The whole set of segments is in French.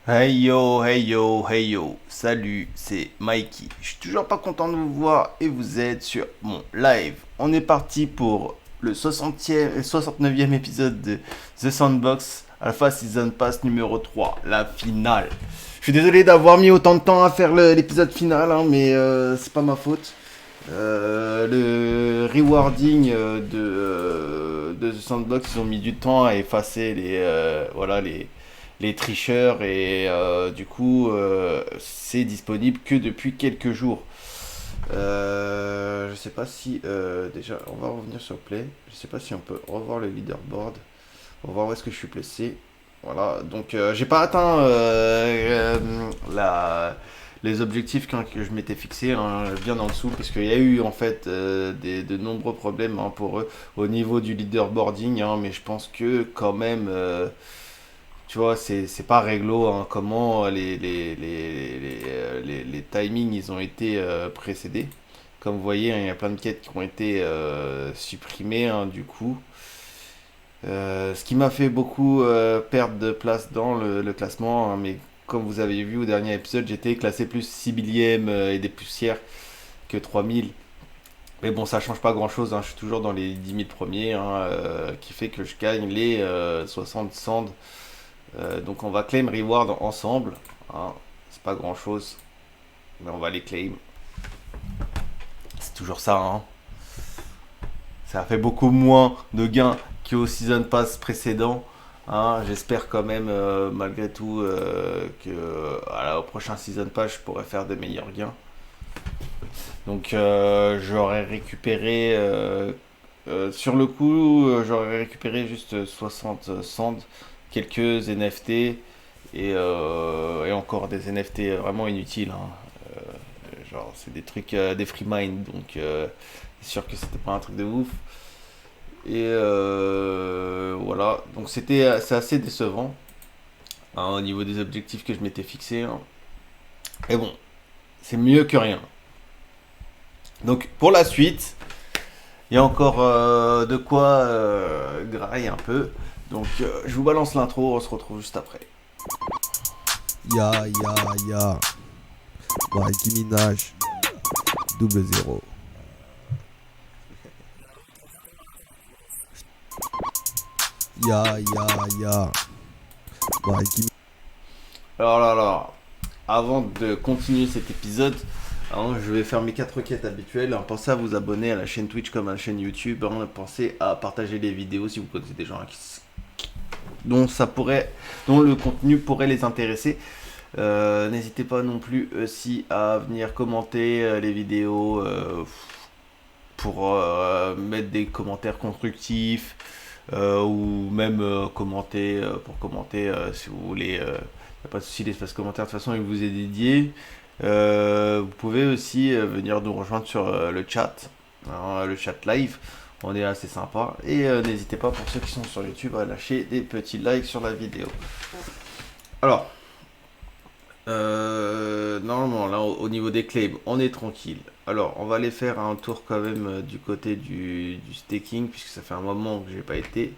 Hey yo, hey yo, salut, c'est Mikey. Je suis toujours pas content de vous voir et vous êtes sur mon live. On est parti pour le 60e, 69e épisode de The Sandbox Alpha Season Pass numéro 3, la finale. Je suis désolé d'avoir mis autant de temps à faire l'épisode final, hein, mais c'est pas ma faute. Le rewarding de The Sandbox, ils ont mis du temps à effacer les tricheurs et du coup c'est disponible que depuis quelques jours. Je sais pas si déjà on va revenir sur Play. Je sais pas si on peut revoir le leaderboard. On va voir où est-ce que je suis placé. Voilà, donc j'ai pas atteint les objectifs que je m'étais fixé, hein, bien en dessous, parce qu'il y a eu en fait de nombreux problèmes, hein, pour eux au niveau du leaderboarding, hein, mais je pense que quand même tu vois, c'est pas réglo, hein, comment les timings ils ont été précédés. Comme vous voyez, hein, il y a plein de quêtes qui ont été supprimées, hein, du coup. Ce qui m'a fait beaucoup perdre de place dans le classement, hein, mais comme vous avez vu au dernier épisode, j'étais classé plus 6 millième et des poussières que 3000. Mais bon, ça change pas grand chose, hein, je suis toujours dans les 10 000 premiers, hein, qui fait que je gagne les 60 cents. Donc on va claim reward ensemble, hein. C'est pas grand chose, mais on va les claim. C'est toujours ça, hein. Ça fait beaucoup moins de gains qu'au season pass précédent, hein. J'espère quand même, malgré tout, au prochain season pass, je pourrai faire de meilleurs gains. Donc j'aurais récupéré, sur le coup, j'aurais récupéré juste 60 cents, quelques NFT et encore des NFT vraiment inutiles, hein. Genre, c'est des trucs, des free mind, donc c'est sûr que c'était pas un truc de ouf. Et voilà, donc c'est assez décevant, hein, au niveau des objectifs que je m'étais fixé, hein. Et bon, c'est mieux que rien. Donc pour la suite, il y a encore de quoi grailler un peu. Donc je vous balance l'intro, on se retrouve juste après. Ya, ya, ya. Nicki Minaj. Double zéro. Ya, ya, ya. Nicki Alors, avant de continuer cet épisode, hein, je vais faire mes 4 requêtes habituelles, hein. Pensez à vous abonner à la chaîne Twitch comme à la chaîne YouTube, hein. Pensez à partager les vidéos si vous connaissez des gens dont dont le contenu pourrait les intéresser. N'hésitez pas non plus aussi à venir commenter les vidéos, pour mettre des commentaires constructifs, ou même commenter pour commenter, si vous voulez. Y a pas de souci, l'espace commentaire de toute façon il vous est dédié. Vous pouvez aussi venir nous rejoindre sur le chat, hein, le chat live. On est assez sympa. Et n'hésitez pas, pour ceux qui sont sur YouTube, à lâcher des petits likes sur la vidéo. Alors, normalement, là, au niveau des claims, on est tranquille. Alors, on va aller faire un tour quand même du côté du staking, puisque ça fait un moment que j'ai pas été.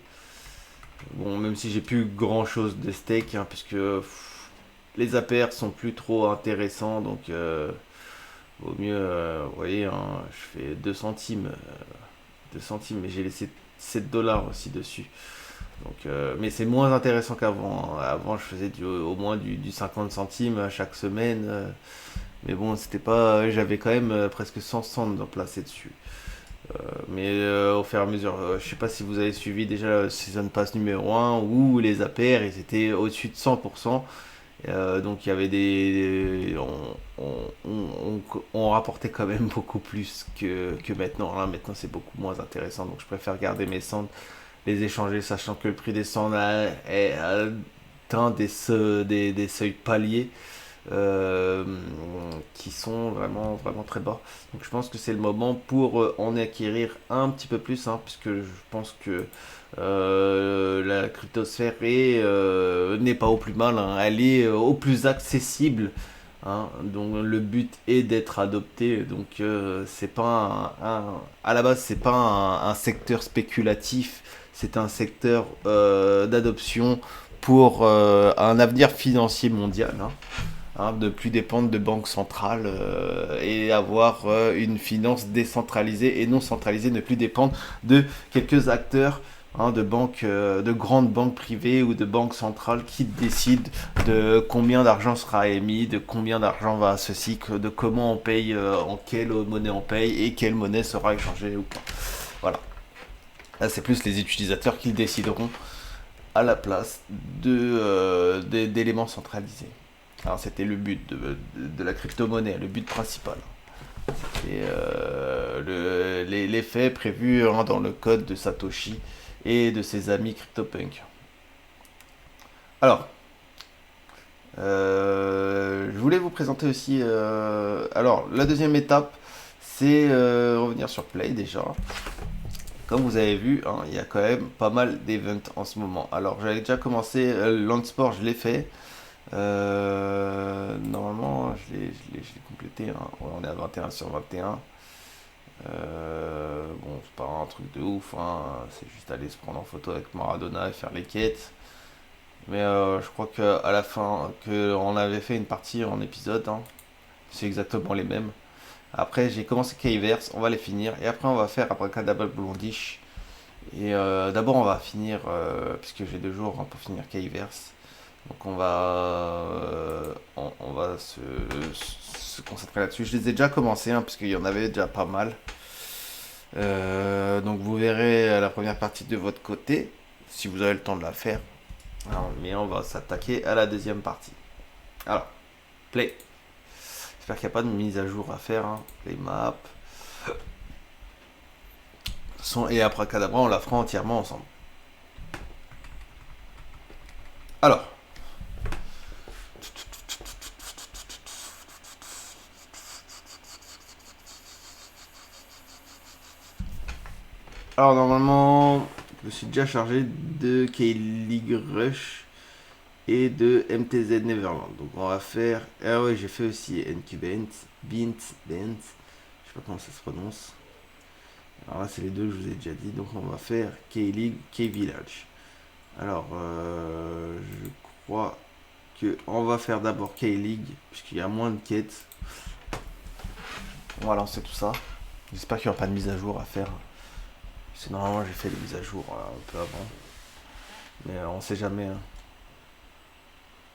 Bon, même si j'ai plus grand chose de stake, hein, puisque les APR sont plus trop intéressants, donc vaut mieux, vous voyez, hein, je fais 2 centimes, 2 centimes, mais j'ai laissé 7 dollars aussi dessus. Donc, mais c'est moins intéressant qu'avant, hein. Avant, je faisais au moins du 50 centimes chaque semaine. Mais bon, c'était pas. J'avais quand même presque 100 cents placés dessus. Mais au fur et à mesure, je sais pas si vous avez suivi déjà le Season Pass numéro un où les APR ils étaient au-dessus de 100%. Donc il y avait on rapportait quand même beaucoup plus que maintenant. Là, maintenant c'est beaucoup moins intéressant. Donc je préfère garder mes cendres, les échanger, sachant que le prix des cendres est atteint des seuils paliers, euh, qui sont vraiment, vraiment très bas. Donc je pense que c'est le moment pour en acquérir un petit peu plus, hein, puisque je pense que la cryptosphère n'est pas au plus mal, hein. Elle est au plus accessible, hein. Donc le but est d'être adopté. Donc c'est pas à la base c'est pas un secteur spéculatif, c'est un secteur d'adoption pour un avenir financier mondial, de plus dépendre de banques centrales et avoir une finance décentralisée et non centralisée, ne plus dépendre de quelques acteurs, de banques, de grandes banques privées ou de banques centrales qui décident de combien d'argent sera émis, de combien d'argent va à ceci, de comment on paye, en quelle monnaie on paye et quelle monnaie sera échangée ou pas. Voilà. Là, c'est plus les utilisateurs qui le décideront à la place d'éléments centralisés. Alors, c'était le but de la crypto-monnaie, le but principal. Et les faits prévus dans le code de Satoshi et de ses amis CryptoPunk. Alors, je voulais vous présenter aussi. Alors, la deuxième étape, c'est revenir sur Play déjà. Comme vous avez vu, il y a quand même pas mal d'events en ce moment. Alors, j'avais déjà commencé Landsport, je l'ai fait. Normalement, je l'ai complété. Ouais, on est à 21 sur 21. Bon, c'est pas un truc de ouf. C'est juste aller se prendre en photo avec Maradona et faire les quêtes. Mais je crois qu'à la fin, on avait fait une partie en épisode. C'est exactement les mêmes. Après, j'ai commencé K-Verse, on va les finir. Et après, on va faire Abracadabra Blondish. Et d'abord, on va finir, puisque j'ai 2 jours pour finir K-Verse. Donc, on va se concentrer là-dessus. Je les ai déjà commencés, puisqu'il y en avait déjà pas mal. Donc, vous verrez la première partie de votre côté, si vous avez le temps de la faire. Alors, mais on va s'attaquer à la deuxième partie. Alors, play. J'espère qu'il n'y a pas de mise à jour à faire. Les maps. Et Abracadabra, on la fera entièrement ensemble. Alors. Alors, normalement, je me suis déjà chargé de K-League Rush et de MTZ Neverland. Donc, on va faire. Ah ouais, j'ai fait aussi NQ Bint. Je sais pas comment ça se prononce. Alors là, c'est les deux que je vous ai déjà dit. Donc, on va faire K-League, K-Village. Alors, je crois que on va faire d'abord K-League, puisqu'il y a moins de quêtes. On va lancer tout ça. J'espère qu'il n'y aura pas de mise à jour à faire. Parce que normalement, j'ai fait les mises à jour un peu avant. Mais on sait jamais.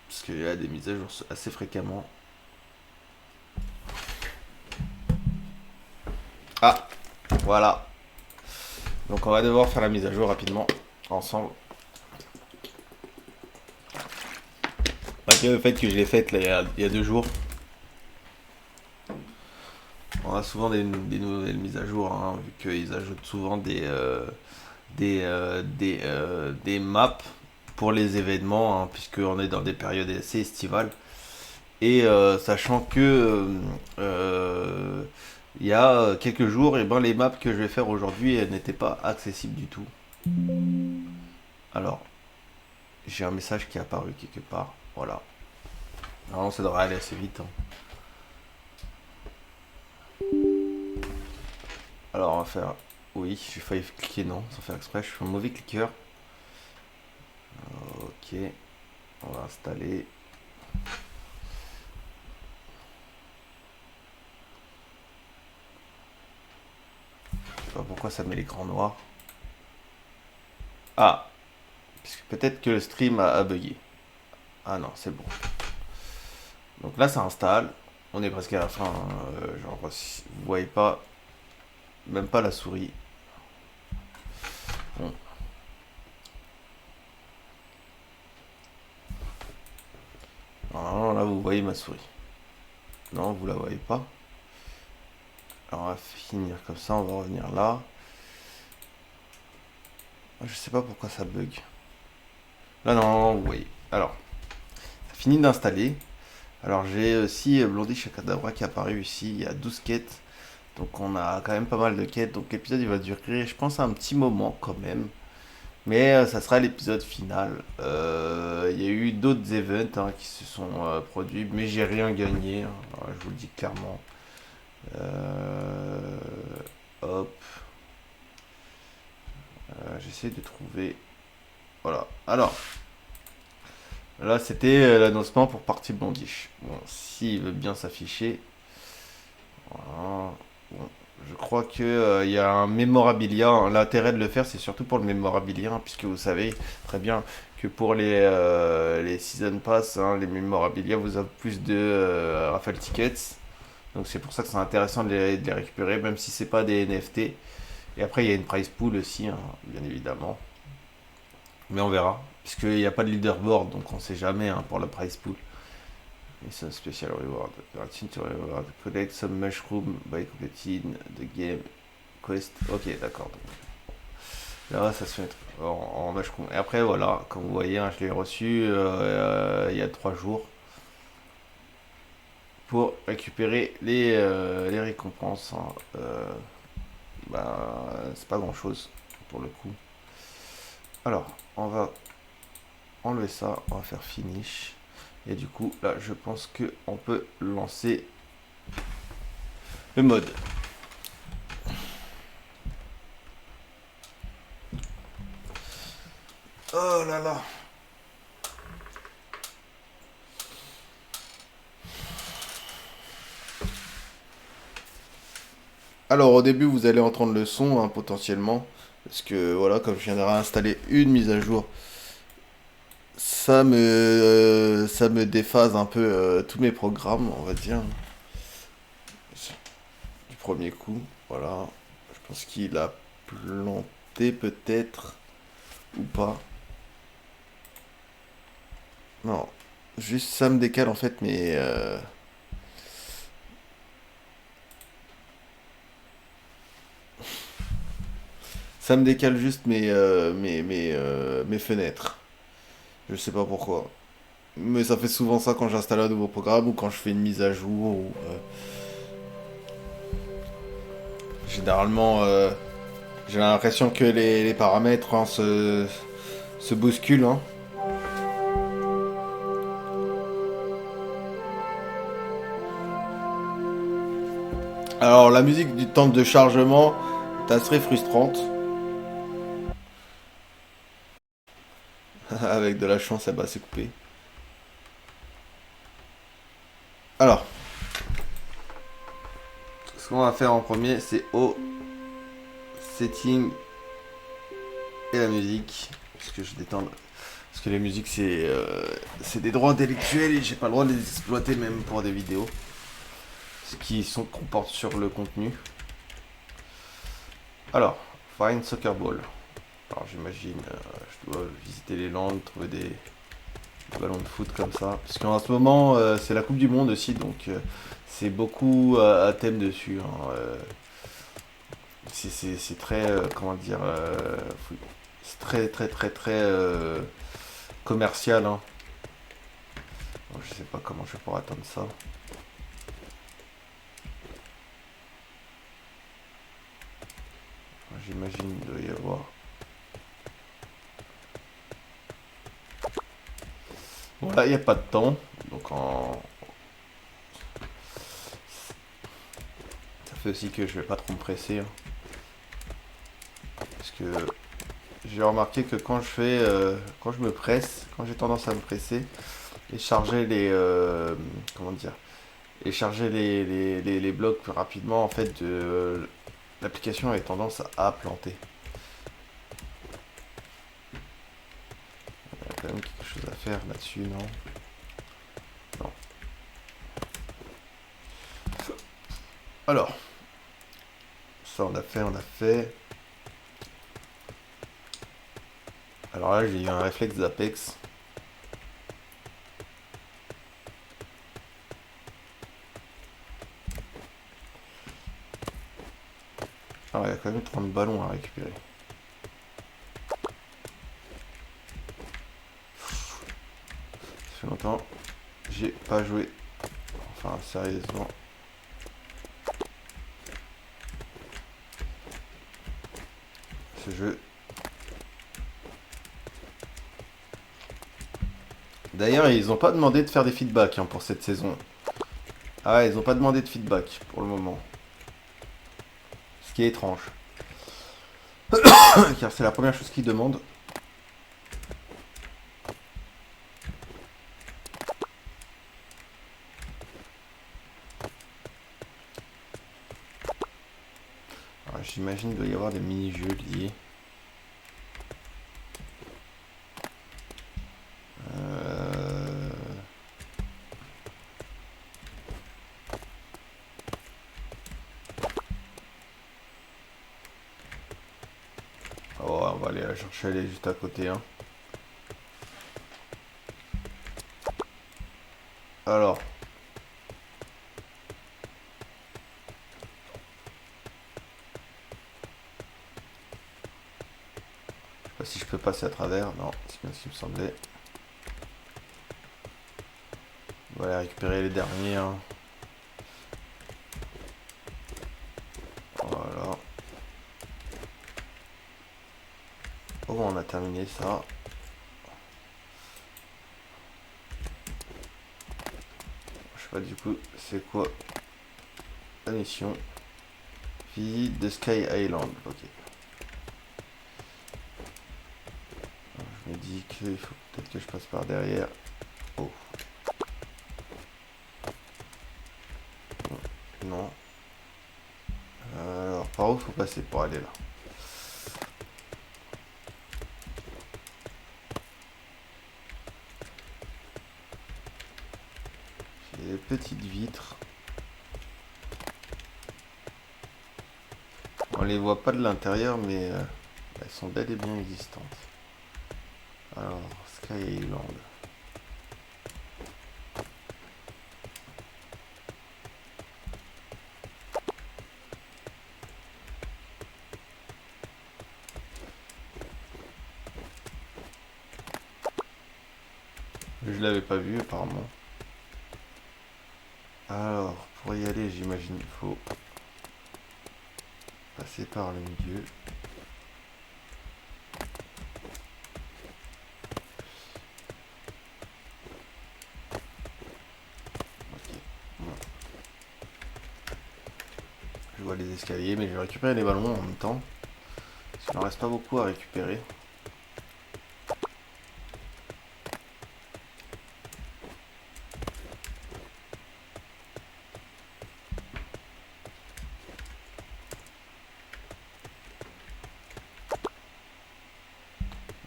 Parce qu'il y a des mises à jour assez fréquemment. Ah, voilà. Donc on va devoir faire la mise à jour rapidement, ensemble. Malgré le fait que je l'ai faite là, il y a 2 jours. On a souvent des nouvelles mises à jour, vu qu'ils ajoutent souvent des maps pour les événements, puisqu'on est dans des périodes assez estivales. Et sachant que il y a quelques jours, les maps que je vais faire aujourd'hui n'étaient pas accessibles du tout. Alors, j'ai un message qui est apparu quelque part. Voilà. Normalement, ça devrait aller assez vite. Alors, on va faire. Oui, j'ai failli cliquer non, sans faire exprès. Je suis un mauvais cliqueur. Ok. On va installer. Je sais pas pourquoi ça met l'écran noir. Ah, puisque peut-être que le stream a bugué. Ah non, c'est bon. Donc là, ça installe. On est presque à la fin. Genre, si vous voyez pas, même pas la souris. Bon. Alors là, vous voyez ma souris. Non, vous la voyez pas. Alors, on va finir comme ça. On va revenir là. Je sais pas pourquoi ça bug. Là, non, vous voyez. Alors, ça finit d'installer. Alors, j'ai aussi Blondie Cadabra qui est apparu ici. Il y a 12 quêtes. Donc, on a quand même pas mal de quêtes. Donc, l'épisode, il va durer, je pense, un petit moment quand même. Mais ça sera l'épisode final. Il y a eu d'autres events qui se sont produits. Mais j'ai rien gagné. Alors, je vous le dis clairement. Hop. J'essaie de trouver. Voilà. Alors, Là, c'était l'annoncement pour Party Blondish. Bon, s'il veut bien s'afficher. Voilà. Bon, je crois que il y a un mémorabilia. L'intérêt de le faire, c'est surtout pour le mémorabilia, hein, puisque vous savez très bien que pour les Season Pass, hein, les mémorabilia, vous avez plus de raffle tickets. Donc c'est pour ça que c'est intéressant de les récupérer, même si c'est pas des NFT. Et après, il y a une prize pool aussi, hein, bien évidemment. Mais on verra. Puisqu'il n'y a pas de leaderboard, donc on sait jamais hein, pour la prize pool. It's a special reward. Continue to reward. Collect some mushroom by completing the game quest. Ok, d'accord. Là, ça se fait en mushroom. Et après, voilà, comme vous voyez, hein, je l'ai reçu il y a 3 jours pour récupérer les récompenses. Hein. Bah, c'est pas grand chose pour le coup. Alors, on va enlever ça, on va faire finish. Et du coup, là, je pense que on peut lancer le mode. Oh là là. Alors au début vous allez entendre le son hein, potentiellement parce que voilà comme je viens de réinstaller une mise à jour ça me déphase un peu tous mes programmes on va dire du premier coup voilà je pense qu'il a planté peut-être ou pas non juste ça me décale en fait mais ça me décale juste mes fenêtres je sais pas pourquoi. Mais ça fait souvent ça quand j'installe un nouveau programme ou quand je fais une mise à jour. Ou, généralement, j'ai l'impression que les paramètres hein, se bousculent. Hein. Alors, la musique du temps de chargement est assez frustrante. Avec de la chance, elle va se couper. Alors, ce qu'on va faire en premier, c'est au setting et la musique. Parce que je détends. Parce que les musiques, c'est des droits intellectuels et j'ai pas le droit de les exploiter même pour des vidéos. Ce qui sont comportent sur le contenu. Alors, find soccer ball. Alors j'imagine, je dois visiter les landes, trouver des ballons de foot comme ça. Parce qu'en ce moment, c'est la Coupe du Monde aussi, donc c'est beaucoup à thème dessus. Hein, c'est très, comment dire, c'est très commercial. Hein. Donc, je sais pas comment je vais pouvoir atteindre ça. J'imagine qu'il doit y avoir. Bon là il n'y a pas de temps, donc ça fait aussi que je vais pas trop me presser. Hein. Parce que j'ai remarqué que quand quand je me presse, quand j'ai tendance à me presser et charger comment dire, et charger les blocs plus rapidement, en fait, l'application avait tendance à planter. Il y a quand même quelque chose à faire là-dessus, non? Non. Alors, ça on a fait, on a fait. Alors là, j'ai eu un réflexe d'Apex. Alors, il y a quand même 30 ballons à récupérer. Ça fait longtemps. J'ai pas joué. Enfin, sérieusement. Ce jeu. D'ailleurs, ils ont pas demandé de faire des feedbacks hein, pour cette saison. Ah ouais, ils ont pas demandé de feedback pour le moment. Ce qui est étrange. Car c'est la première chose qu'ils demandent. J'imagine qu'il doit y avoir des mini-jeux liés. Euh, Oh, on va aller la chercher, elle est juste à côté. Hein. Alors, je sais pas si je peux passer à travers. Non, c'est bien ce qui me semblait. On va aller récupérer les derniers. Hein. Voilà. Oh, on a terminé ça. Je sais pas du coup, c'est quoi la mission? Visite de Sky Island. Ok. Je me dis qu'il faut peut-être que je passe par derrière. Oh. Non. Alors, par où faut passer pour aller là? J'ai des petites vitres. On les voit pas de l'intérieur, mais elles sont bel et bien existantes. Alors, Sky Island. Je l'avais pas vu apparemment. Alors, pour y aller, j'imagine qu'il faut passer par le milieu. Ok. Bon. Je vois les escaliers, mais je vais récupérer les ballons en même temps. Parce qu'il n'en reste pas beaucoup à récupérer.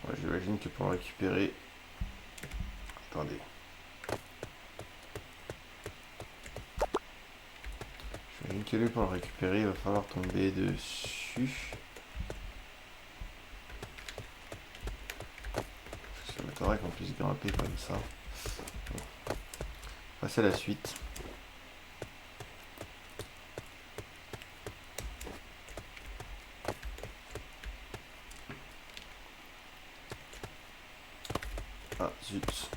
Ouais, j'imagine que pour le récupérer... Attendez. J'imagine que lui, pour le récupérer, il va falloir tomber dessus. Ça m'étonnerait qu'on puisse grimper comme ça. Bon. Passer à la suite. Ah, zut.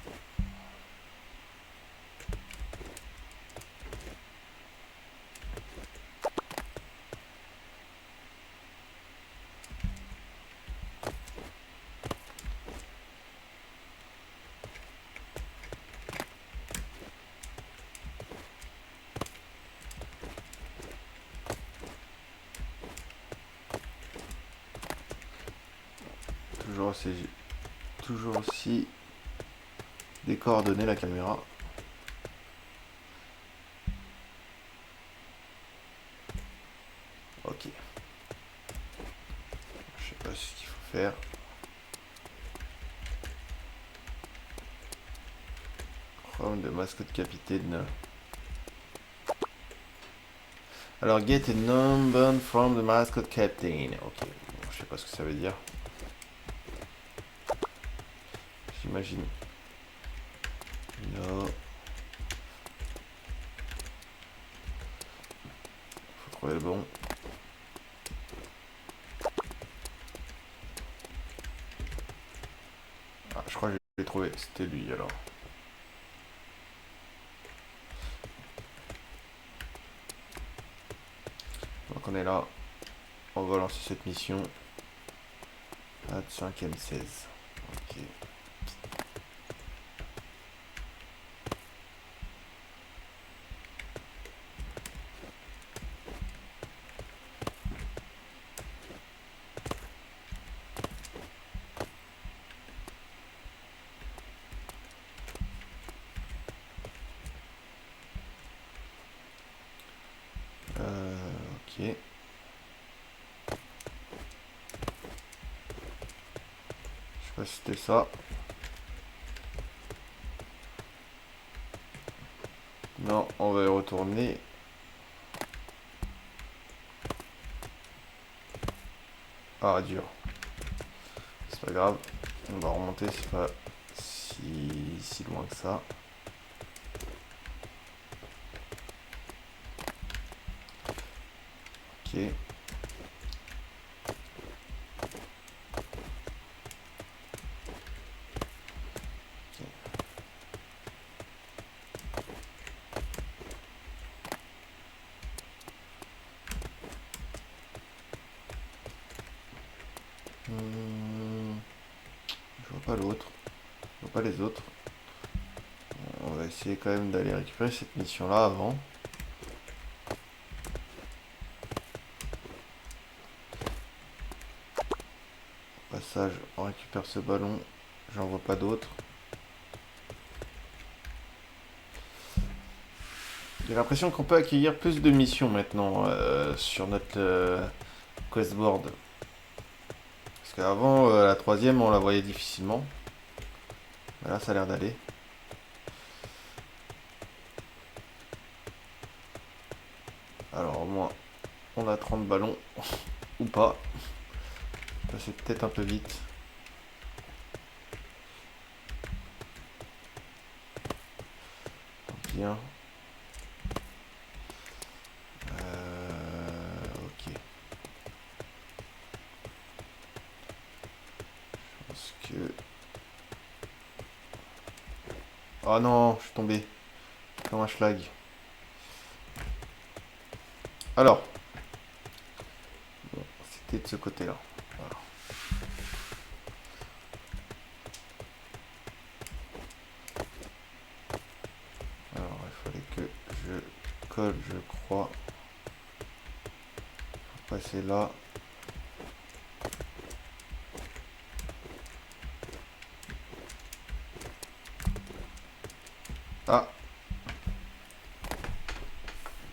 Toujours aussi des coordonnées la caméra. Ok. Je sais pas ce qu'il faut faire. Chrome de mascotte capitaine. Alors, get a number from the mascot captain. Ok. Bon, je sais pas ce que ça veut dire. J'imagine. Là. Faut trouver le bon. Ah, je crois que je l'ai trouvé. C'était lui alors. Donc on est là. On va lancer cette mission. À 5ème 16. Ok. Ok. C'était ça. Non, on va y retourner. Ah, dur. C'est pas grave. On va remonter, c'est pas si loin que ça. Ok. Je vois pas l'autre. Je vois pas les autres. On va essayer quand même d'aller récupérer cette mission-là avant. Au passage, on récupère ce ballon. J'en vois pas d'autres. J'ai l'impression qu'on peut accueillir plus de missions maintenant sur notre questboard. Parce qu'avant, la troisième, on la voyait difficilement. Mais là, ça a l'air d'aller. Alors, au moins, on a 30 ballons. Ou pas. Ça, c'est peut-être un peu vite. Tant pis, hein. Ok. Je pense que... Oh non, je suis tombé. Comme un schlag. Alors, bon, c'était de ce côté-là. Voilà. Alors, il fallait que je colle, je crois. Faut passer là. Ah,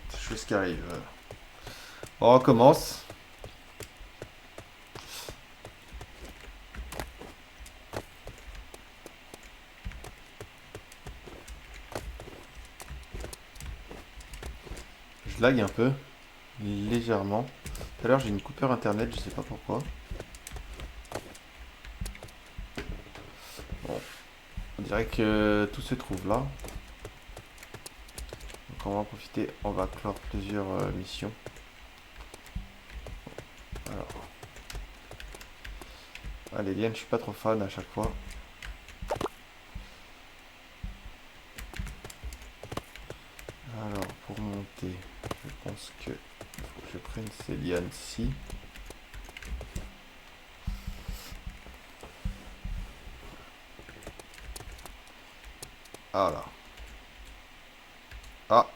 c'est chose qui arrive. On recommence. Je lag un peu, légèrement. Tout à l'heure j'ai une coupure internet, je sais pas pourquoi. Bon, on dirait que tout se trouve là. Donc on va en profiter, on va clore plusieurs missions. Alors, les liens, je suis pas trop fan à chaque fois. Alors, pour monter, je pense que faut que je prenne ces lianes-ci. Ah là. Ah.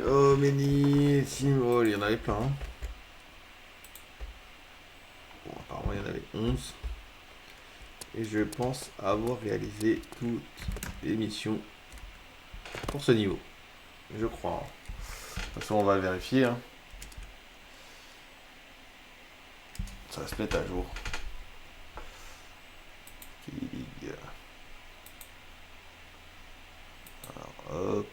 Oh, Meni, oh, il y en avait plein. Hein. Bon, apparemment, il y en avait 11. Et je pense avoir réalisé toutes les missions pour ce niveau. Je crois. De toute façon, on va le vérifier. Hein. Ça va se mettre à jour. League. Alors, hop.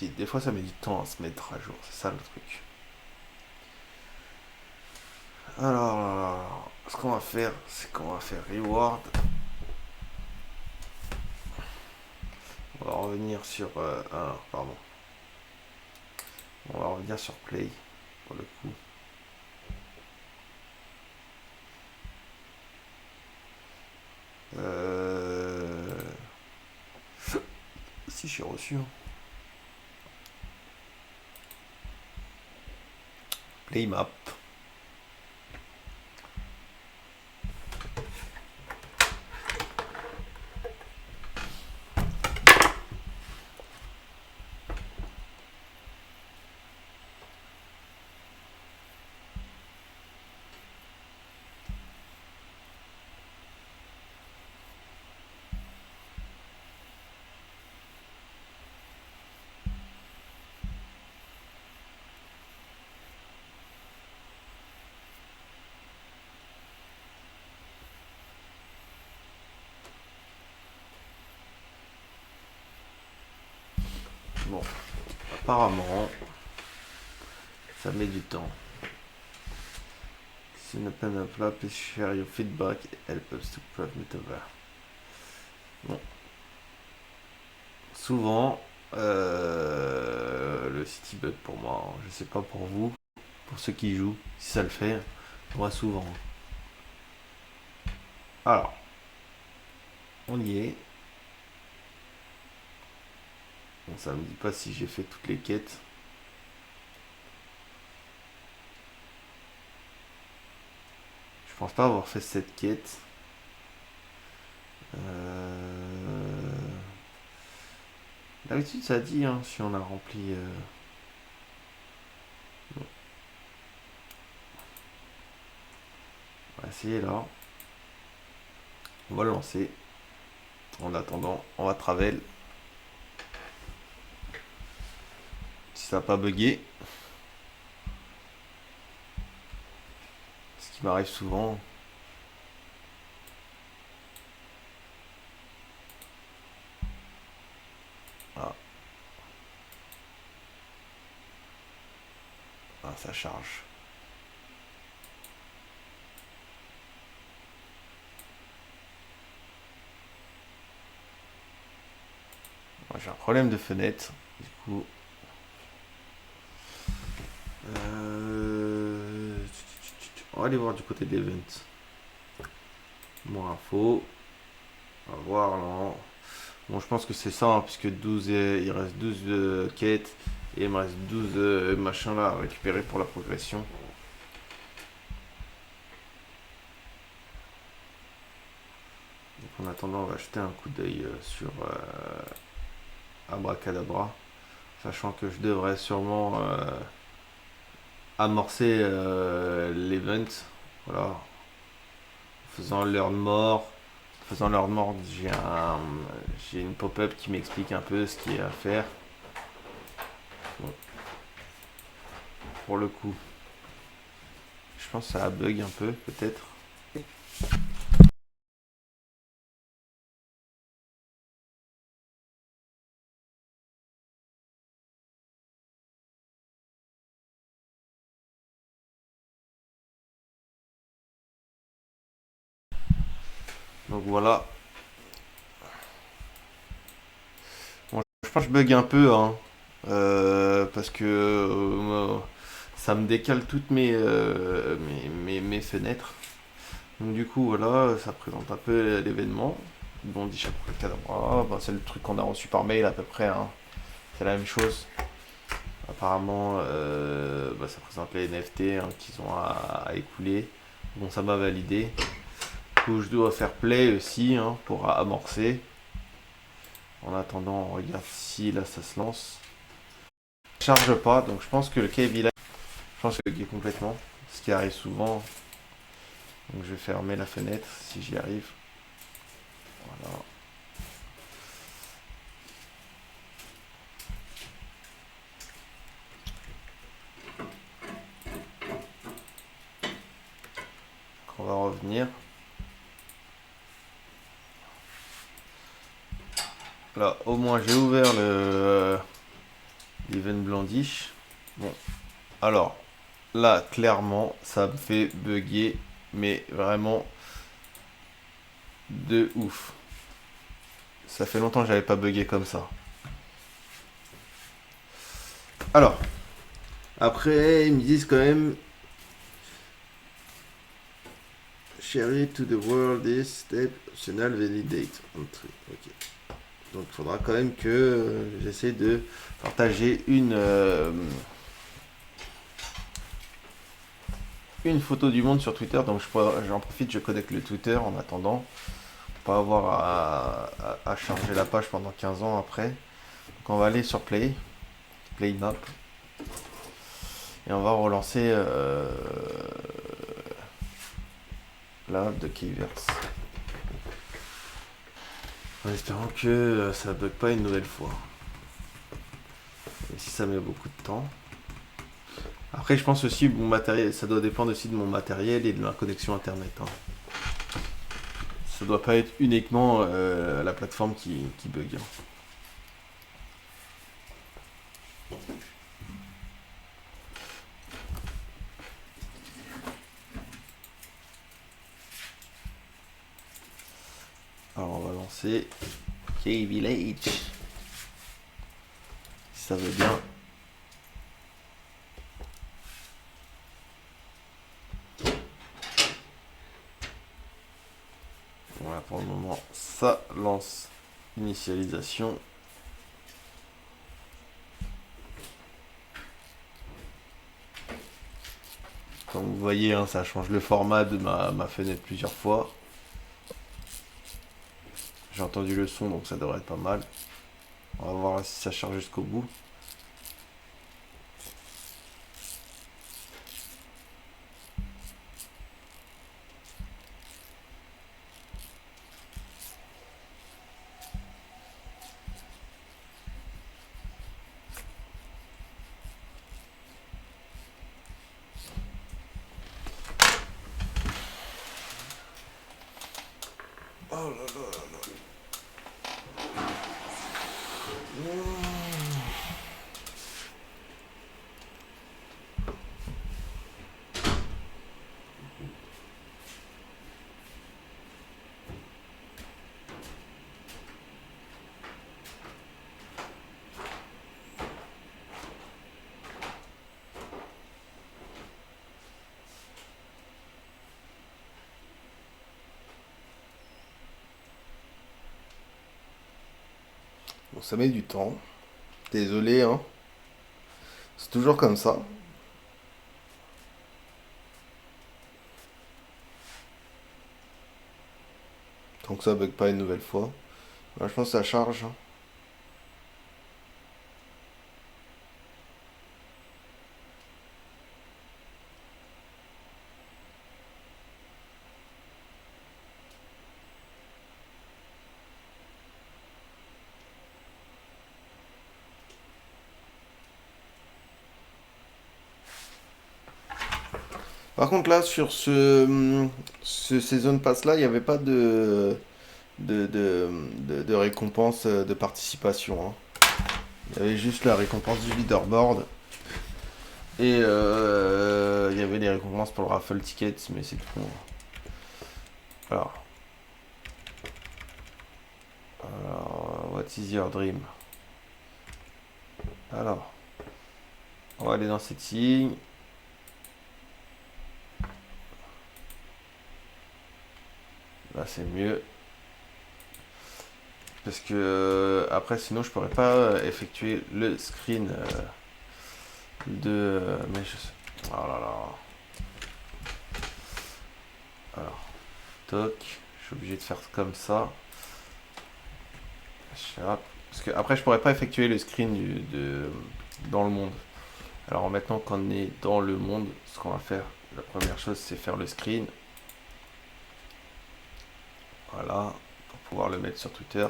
Des fois, ça met du temps à se mettre à jour. C'est ça le truc. Alors, ce qu'on va faire, c'est qu'on va faire reward. On va revenir sur... pardon. On va revenir sur play, pour le coup. Si j'ai reçu. Hein. Play map. Bon, apparemment, ça met du temps. Si you open up là, please share your feedback. Help us to prove it over. Bon. Souvent, le site bug pour moi. Je sais pas pour vous, pour ceux qui jouent, si ça le fait. Moi, souvent. Alors, on y est. Bon, ça me dit pas si j'ai fait toutes les quêtes. Je pense pas avoir fait cette quête. D'habitude, ça dit hein, si on a rempli. Bon. On va essayer là. On va le lancer. En attendant, on va travel. Si ça n'a pas bugué. Ce qui m'arrive souvent. Ah. Ah, ça charge. Moi, j'ai un problème de fenêtre. Du coup. On va aller voir du côté de l'event. Mon info. On va voir là. Bon, je pense que c'est ça, hein, puisque 12, il reste 12 quêtes. Et il me reste 12 machins là à récupérer pour la progression. Donc en attendant, on va jeter un coup d'œil sur Abracadabra. Sachant que je devrais sûrement amorcer l'event. Voilà. En faisant learn more. Faisant leur mort, j'ai une pop-up qui m'explique un peu ce qu'il y a à faire. Bon. Pour le coup, je pense que ça bug un peu, peut-être. Donc voilà. Bon, je pense que je bug un peu, hein, parce que ça me décale toutes mes fenêtres. Donc du coup, voilà, ça présente un peu l'événement. Bon, dit chaque cadabra, bah, c'est le truc qu'on a reçu par mail à peu près, hein. C'est la même chose. Apparemment, bah, ça présente les NFT hein, qu'ils ont à écouler. Bon, ça m'a validé. Du coup, je dois faire play aussi hein, pour amorcer. En attendant, on regarde si là ça se lance. Ça charge pas, donc je pense que le cave là, je pense que est complètement. Ce qui arrive souvent. Donc je vais fermer la fenêtre si j'y arrive. Voilà. On va revenir. Là, au moins j'ai ouvert l'event Blandish. Bon, alors là, clairement, ça me fait bugger, mais vraiment de ouf. Ça fait longtemps que j'avais pas bugué comme ça. Alors, après, ils me disent quand même share it to the world is step optional validate entry. Ok. Donc il faudra quand même que j'essaie de partager une photo du monde sur Twitter. Donc j'en profite, je connecte le Twitter en attendant. Pour pas avoir à charger la page pendant 15 ans après. Donc on va aller sur Play Map. Et on va relancer la map de Keyverse. En espérant que ça bug pas une nouvelle fois. Même si ça met beaucoup de temps. Après je pense aussi mon matériel, ça doit dépendre aussi de mon matériel et de ma connexion internet. Hein. Ça doit pas être uniquement la plateforme qui bug. Hein. Alors on va lancer K-Village. Si ça veut bien. Voilà, pour le moment, ça lance initialisation. Comme vous voyez, hein, ça change le format de ma fenêtre plusieurs fois. J'ai entendu le son, donc ça devrait être pas mal. On va voir si ça charge jusqu'au bout. Oh là là là là. Bon, ça met du temps. Désolé, hein. C'est toujours comme ça. Tant que ça bug pas une nouvelle fois. Là, je pense que ça charge, hein. Par contre, là, sur ce Season Pass là, il n'y avait pas de récompense de participation, hein. Il y avait juste la récompense du leaderboard. Et il y avait des récompenses pour le raffle tickets, mais c'est tout. Alors, what is your dream? Alors, on va aller dans Settings. Là, c'est mieux. Parce que après, sinon, je pourrais pas effectuer le screen mais je sais. Oh là là. Alors, toc. Je suis obligé de faire comme ça. Parce que après, je pourrais pas effectuer le screen dans le monde. Alors maintenant qu'on est dans le monde, ce qu'on va faire, la première chose, c'est faire le screen. Voilà, pour pouvoir le mettre sur Twitter.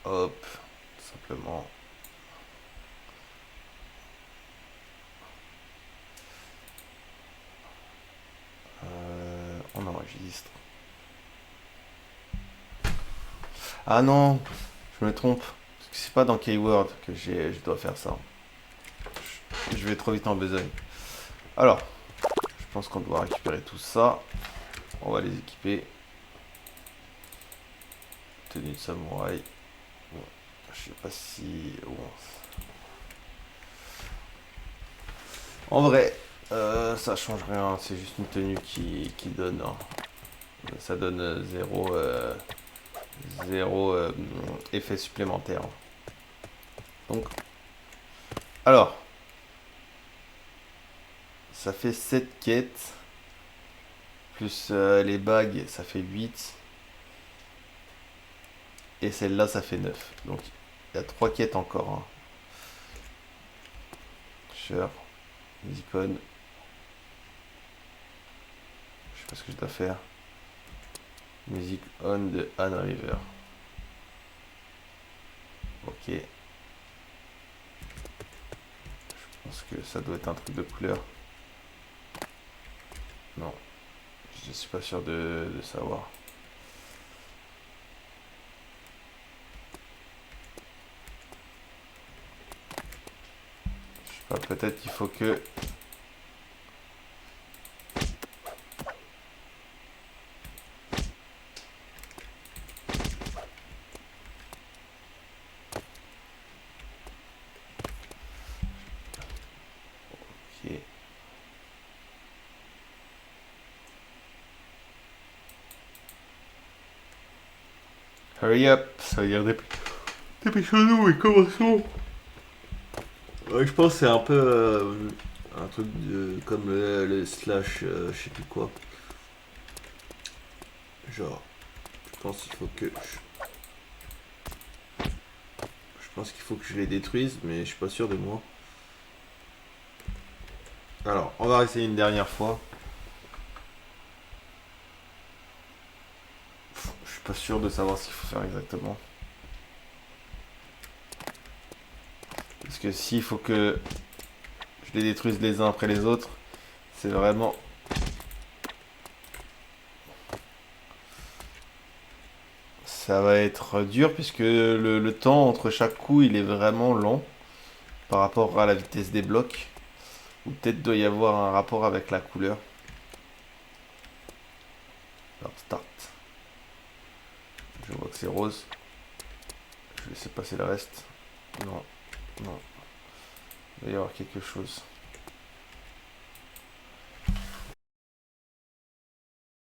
Hop, tout simplement. On enregistre. Ah non, je me trompe. Parce que c'est pas dans Keyword que je dois faire ça. Je vais trop vite en besogne. Alors, je pense qu'on doit récupérer tout ça. On va les équiper. Tenue de samouraï. Bon, je sais pas si... Bon. En vrai, ça change rien. C'est juste une tenue qui donne... hein. Ça donne zéro effet supplémentaire. Donc, alors, ça fait 7 quêtes. Plus les bagues, ça fait 8. Et celle-là, ça fait 9. Donc, il y a 3 quêtes encore, hein. Sure. Les icônes. Je sais pas ce que je dois faire. Music on de Anne River. Ok. Je pense que ça doit être un truc de couleur. Non. Je suis pas sûr de savoir. Je sais pas, peut-être qu'il faut que... Hurry up, ça veut dire dépêchons-nous et commençons. Ouais, je pense que c'est un peu un truc comme le slash, je sais plus quoi. Genre, je pense qu'il faut que je pense qu'il faut que je les détruise, mais je suis pas sûr de moi. Alors, on va essayer une dernière fois. Je suis pas sûr de savoir ce qu'il faut faire exactement. Parce que s'il faut que je les détruise les uns après les autres, c'est vraiment... Ça va être dur puisque le temps entre chaque coup il est vraiment long par rapport à la vitesse des blocs. Ou peut-être doit y avoir un rapport avec la couleur. Alors start. Je vois que c'est rose. Je vais laisser passer le reste. Non, non. Il va y avoir quelque chose.